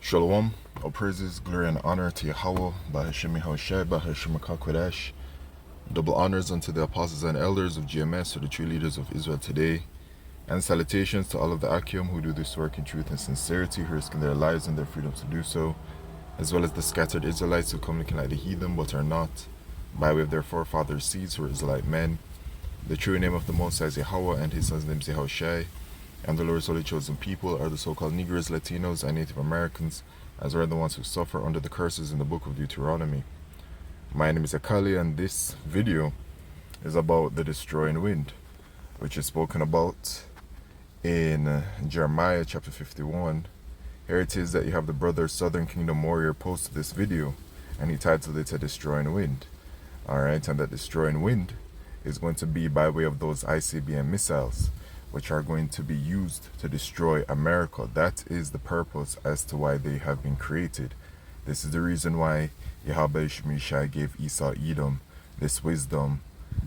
Shalom, all praises, glory, and honor to Yahweh, Bahashim Yahushai, Bahashim HaKodesh. Double honors unto the apostles and elders of GMS, or the true leaders of Israel today. And salutations to all of the Akim who do this work in truth and sincerity, who risking their lives and their freedom to do so, as well as the scattered Israelites who come looking like the heathen but are not, by way of their forefathers' seeds who are Israelite men. The true name of the Most High is Yahweh, and his son's name is Yahushai. And the Lord's holy chosen people are the so-called Negroes, Latinos, and Native Americans, as are the ones who suffer under the curses in the book of Deuteronomy. My name is Akali, and this video is about the destroying wind, which is spoken about in Jeremiah chapter 51. Here it is that you have the brother Southern Kingdom Warrior post this video, and he titled it A Destroying Wind. Alright, and that destroying wind is going to be by way of those ICBM missiles, which are going to be used to destroy America. That is the purpose as to why they have been created. This is the reason why Yahweh Shemishai gave Esau Edom this wisdom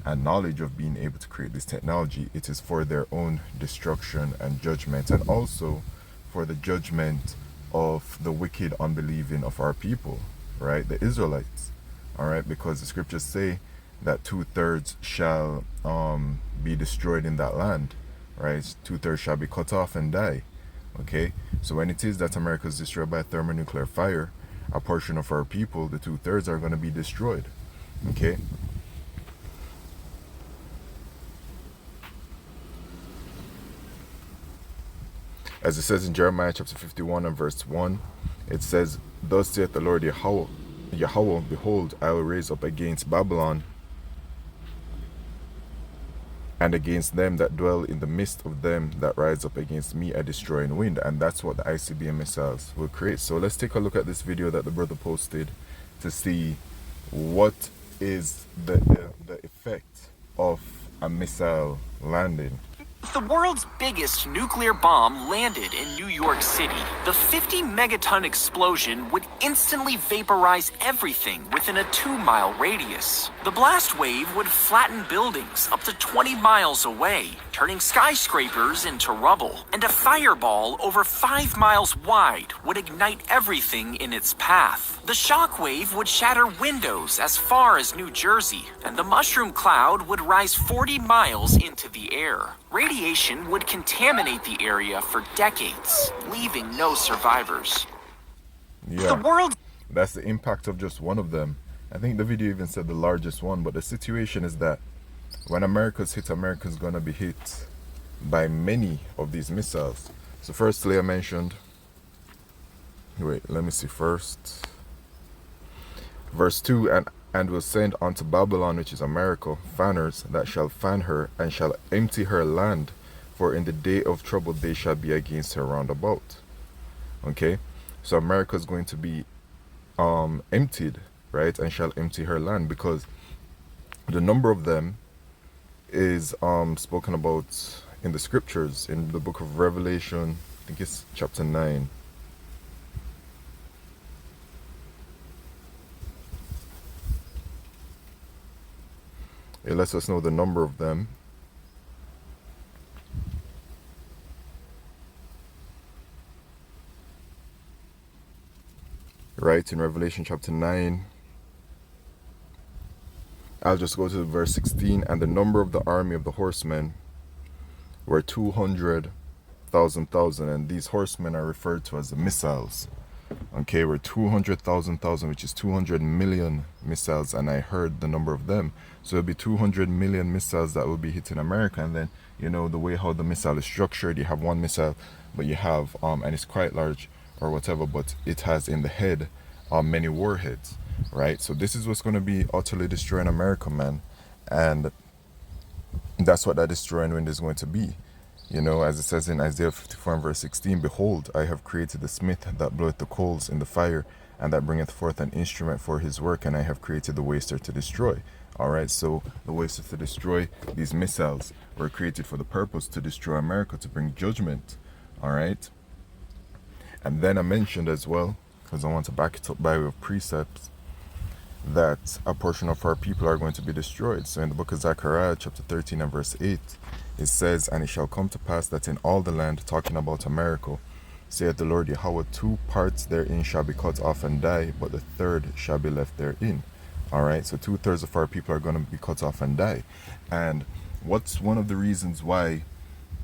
and knowledge of being able to create this technology. It is for their own destruction and judgment, and also for the judgment of the wicked unbelieving of our people, right? The Israelites, all right? Because the scriptures say that 2/3 shall be destroyed in that land, right? 2/3 shall be cut off and die. Okay, so when it is that America is destroyed by thermonuclear fire, a portion of our people, the 2/3, are going to be destroyed. Okay, as it says in Jeremiah chapter 51 and verse 1, it says, "Thus saith the Lord Yahweh, behold, I will raise up against Babylon and against them that dwell in the midst of them that rise up against me a destroying wind." And that's what the ICBM missiles will create. So let's take a look at this video that the brother posted to see what is the effect of a missile landing. The world's biggest nuclear bomb landed in New York City. The 50-megaton explosion would instantly vaporize everything within a 2-mile radius. The blast wave would flatten buildings up to 20 miles away, turning skyscrapers into rubble. And a fireball over 5 miles wide would ignite everything in its path. The shock wave would shatter windows as far as New Jersey, and the mushroom cloud would rise 40 miles into the air. Radiation would contaminate the area for decades, leaving no survivors. Yeah, The world... that's the impact of just one of them. I think the video even said the largest one, but the situation is that when America's hit, America's gonna be hit by many of these missiles. So firstly, I mentioned, wait, let me see first. Verse 2, and will send unto Babylon, which is America, fanners that shall fan her, and shall empty her land, for in the day of trouble they shall be against her round about. Okay, so America is going to be emptied, right, and shall empty her land, because the number of them is spoken about in the scriptures in the book of Revelation. I think it's chapter 9. It lets us know the number of them. Right, in Revelation chapter 9. I'll just go to verse 16. And the number of the army of the horsemen were 200,000, and these horsemen are referred to as the missiles. Okay, we're 200,000, which is 200 million missiles, and I heard the number of them. So it'll be 200 million missiles that will be hitting America. And then, you know, the way how the missile is structured, you have one missile, but you have, and it's quite large or whatever, but it has in the head many warheads, right? So this is what's going to be utterly destroying America, man. And that's what that destroying wind is going to be. You know, as it says in Isaiah 54 and verse 16, "Behold, I have created the smith that bloweth the coals in the fire, and that bringeth forth an instrument for his work, and I have created the waster to destroy." All right, so the waster to destroy, these missiles were created for the purpose to destroy America, to bring judgment. All right. And then I mentioned as well, because I want to back it up by way of precepts, that a portion of our people are going to be destroyed. So in the book of Zechariah chapter 13 and verse 8, it says, "And it shall come to pass that in all the land," talking about America, saith the Lord Yahweh, 2 parts therein shall be cut off and die, but the third shall be left therein. All right, so 2/3 of our people are going to be cut off and die. And what's one of the reasons why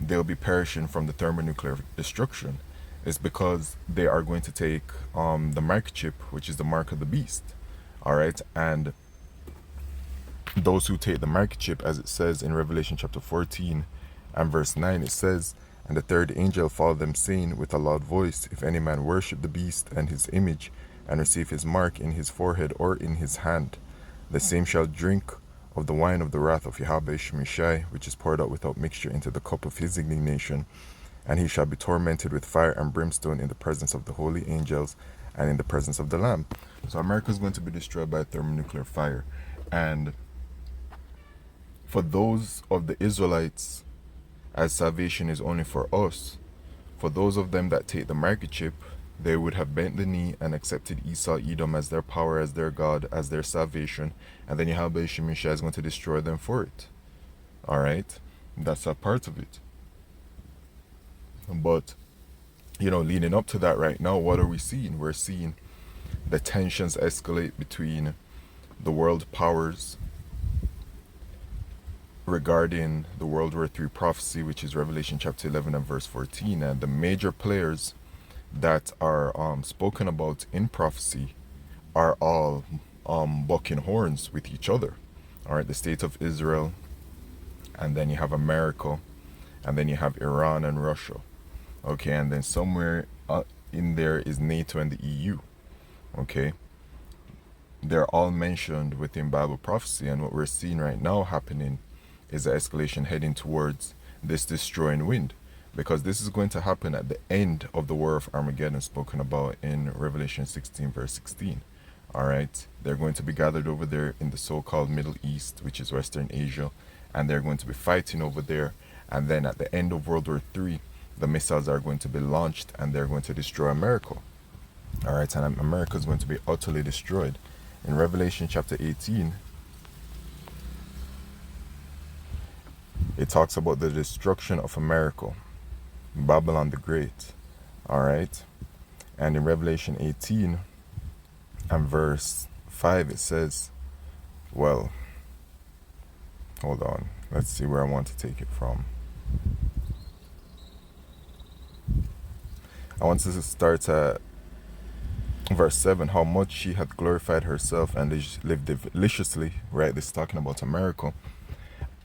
they'll be perishing from the thermonuclear destruction is because they are going to take the mark chip, which is the mark of the beast. All right, and those who take the mark chip, as it says in Revelation chapter 14 and verse 9, it says, and the third angel followed them, saying with a loud voice, if any man worship the beast and his image, and receive his mark in his forehead or in his hand, the same shall drink of the wine of the wrath of Yahweh Shemishai, which is poured out without mixture into the cup of his indignation, and he shall be tormented with fire and brimstone in the presence of the holy angels and in the presence of the Lamb. So America is going to be destroyed by thermonuclear fire. And for those of the Israelites, as salvation is only for us, for those of them that take the market chip, they would have bent the knee and accepted Esau, Edom as their power, as their God, as their salvation, and then Yahweh Shemishai is going to destroy them for it. All right, that's a part of it. But leading up to that right now, what are we seeing? We're seeing the tensions escalate between the world powers regarding the World War III prophecy, which is Revelation chapter 11 and verse 14, and the major players that are spoken about in prophecy are all bucking horns with each other. All right, the state of Israel, and then you have America, and then you have Iran and Russia. Okay, and then somewhere in there is NATO and the EU. Okay, they're all mentioned within Bible prophecy, and what we're seeing right now happening is the escalation heading towards this destroying wind, because this is going to happen at the end of the war of Armageddon spoken about in Revelation 16 verse 16. All right, they're going to be gathered over there in the so-called Middle East, which is Western Asia, and they're going to be fighting over there, and then at the end of World War III, the missiles are going to be launched and they're going to destroy America. All right, and America is going to be utterly destroyed. In Revelation chapter 18, it talks about the destruction of America, Babylon the Great. All right, and in Revelation 18 and verse 5, it says, well, hold on, let's see where I want to take it from. I want to start at verse 7, how much she hath glorified herself and lived deliciously. Right, this is talking about America.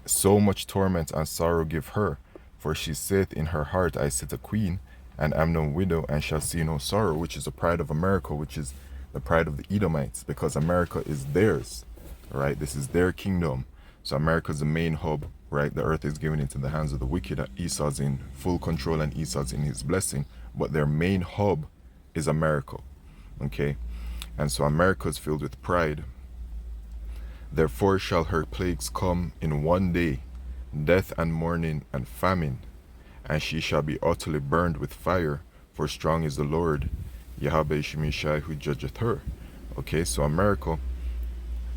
So much torment and sorrow give her, for she saith in her heart, I sit a queen, and am no widow, and shall see no sorrow, which is the pride of America, which is the pride of the Edomites, because America is theirs, right? This is their kingdom. So America is the main hub, right? The earth is given into the hands of the wicked. Esau's in full control and Esau's in his blessing, but their main hub is America, okay? And so America is filled with pride. Therefore shall her plagues come in one day, death and mourning and famine, and she shall be utterly burned with fire, for strong is the Lord, Yahweh Shemishai, who judgeth her. Okay, so America,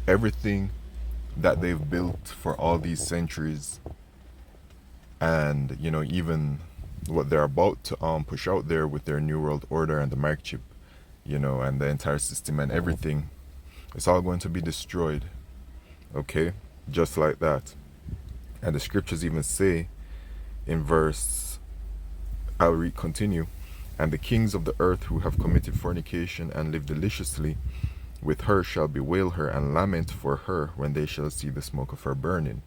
everything that they've built for all these centuries, and even what they're about to push out there with their New World Order and the mark chip, and the entire system and everything, it's all going to be destroyed. Okay, just like that. And the scriptures even say in verse, I'll continue, and the kings of the earth who have committed fornication and lived deliciously with her shall bewail her and lament for her when they shall see the smoke of her burning,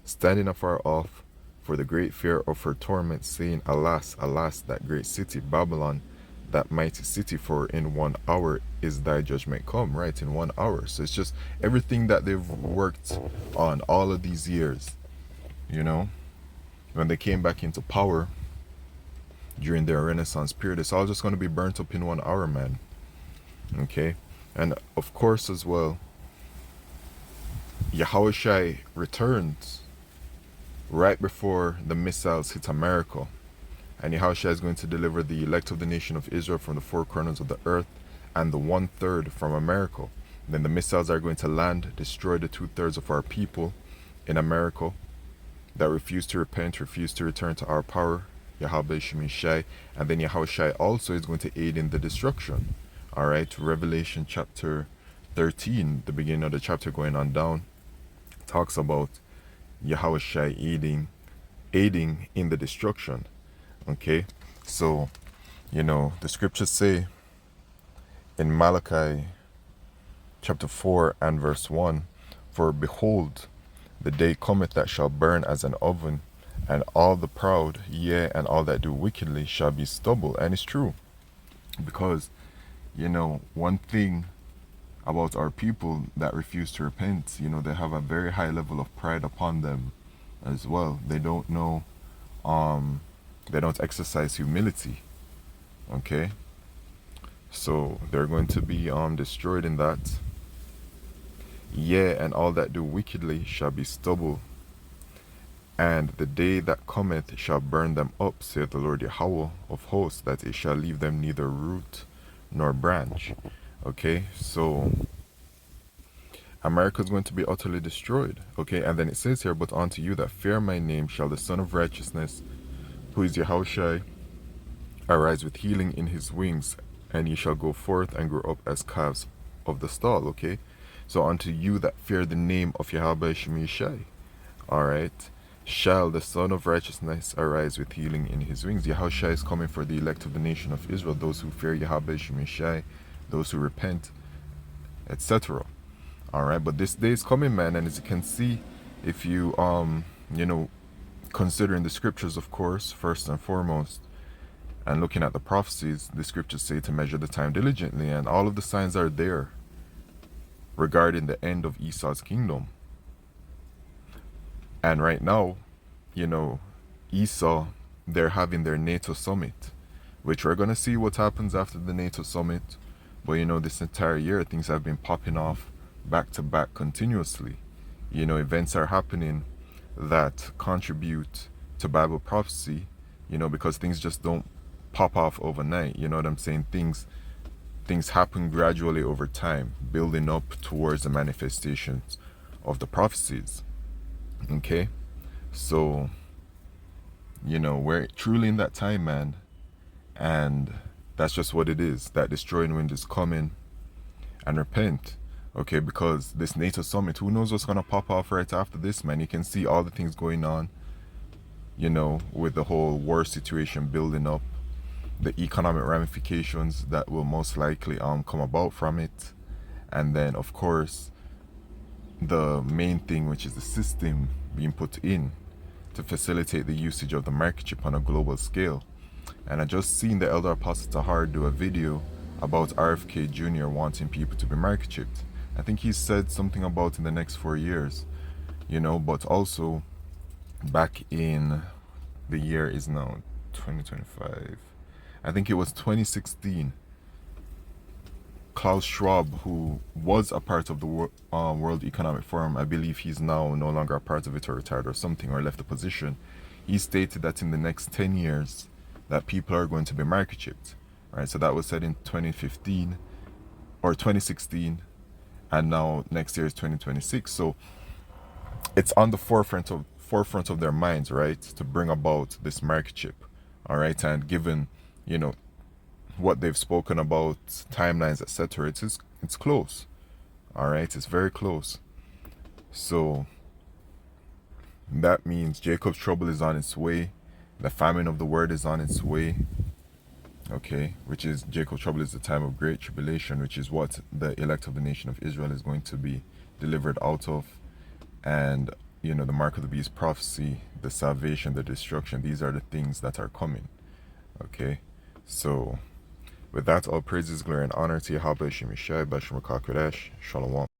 standing afar off for the great fear of her torment, saying, Alas, alas, that great city, Babylon, that mighty city, for in 1 hour is thy judgment come. Right, in 1 hour. So it's just everything that they've worked on all of these years, when they came back into power during their Renaissance period, it's all just going to be burnt up in 1 hour, man. Okay, and of course as well, Yahushua returns right before the missiles hit America. And Yahushua is going to deliver the elect of the nation of Israel from the 4 corners of the earth and the 1/3 from America. Then the missiles are going to land, destroy the 2/3 of our people in America that refuse to repent, refuse to return to our power, Yahweh Shemishai, and then Yahushai also is going to aid in the destruction. All right, Revelation chapter 13, the beginning of the chapter going on down, talks about Yahushai aiding in the destruction. Okay, so the scriptures say in Malachi chapter 4 and verse 1, for behold, the day cometh that shall burn as an oven, and all the proud, yea, and all that do wickedly shall be stubble. And it's true, because one thing about our people that refuse to repent, they have a very high level of pride upon them as well. They don't know, they don't exercise humility. Okay, so they're going to be destroyed in that. Yea, and all that do wickedly shall be stubble, and the day that cometh shall burn them up, saith the Lord Yahweh of hosts, that it shall leave them neither root nor branch. Okay, so America is going to be utterly destroyed. Okay, and then it says here, but unto you that fear my name shall the Son of Righteousness, who is Yahushai, arise with healing in his wings, and ye shall go forth and grow up as calves of the stall. Okay, so unto you that fear the name of Yahweh Shemishai, all right, shall the Son of Righteousness arise with healing in his wings. Yahushai is coming for the elect of the nation of Israel, those who fear Yahweh Shemishai, those who repent, etc. All right, but this day is coming, man, and as you can see, if you considering the scriptures, of course, first and foremost, and looking at the prophecies, the scriptures say to measure the time diligently, and all of the signs are there regarding the end of Esau's kingdom. And right now, Esau, they're having their NATO summit, which we're going to see what happens after the NATO summit. But this entire year, things have been popping off back to back continuously. Events are happening that contribute to Bible prophecy, because things just don't pop off overnight. You know what I'm saying? Things happen gradually over time, building up towards the manifestations of the prophecies. Okay, so we're truly in that time, man, and that's just what it is. That destroying wind is coming, and repent. Okay, because this NATO summit, who knows what's gonna pop off right after this, man. You can see all the things going on, with the whole war situation building up, the economic ramifications that will most likely come about from it, and then of course the main thing, which is the system being put in to facilitate the usage of the microchip on a global scale. And I just seen the Elder Apostle Tahar do a video about RFK Jr. wanting people to be microchipped. I think he said something about in the next 4 years, but also back in the year is now 2025. I think it was 2016. Klaus Schwab, who was a part of the World Economic Forum, I believe he's now no longer a part of it, or retired or something, or left the position. He stated that in the next 10 years that people are going to be microchipped, right? So that was said in 2015 or 2016, and now next year is 2026. So it's on the forefront of their minds, right, to bring about this microchip, all right? And given what they've spoken about, timelines, etc., it's close. All right, it's very close. So that means Jacob's trouble is on its way. The famine of the word is on its way. Okay, which is Jacob's trouble is the time of great tribulation, which is what the elect of the nation of Israel is going to be delivered out of. And the mark of the beast prophecy, the salvation, the destruction, these are the things that are coming. Okay, so with that, all praises, glory, and honor to Yahweh Shemishai, Bashar Kodesh, Shalom.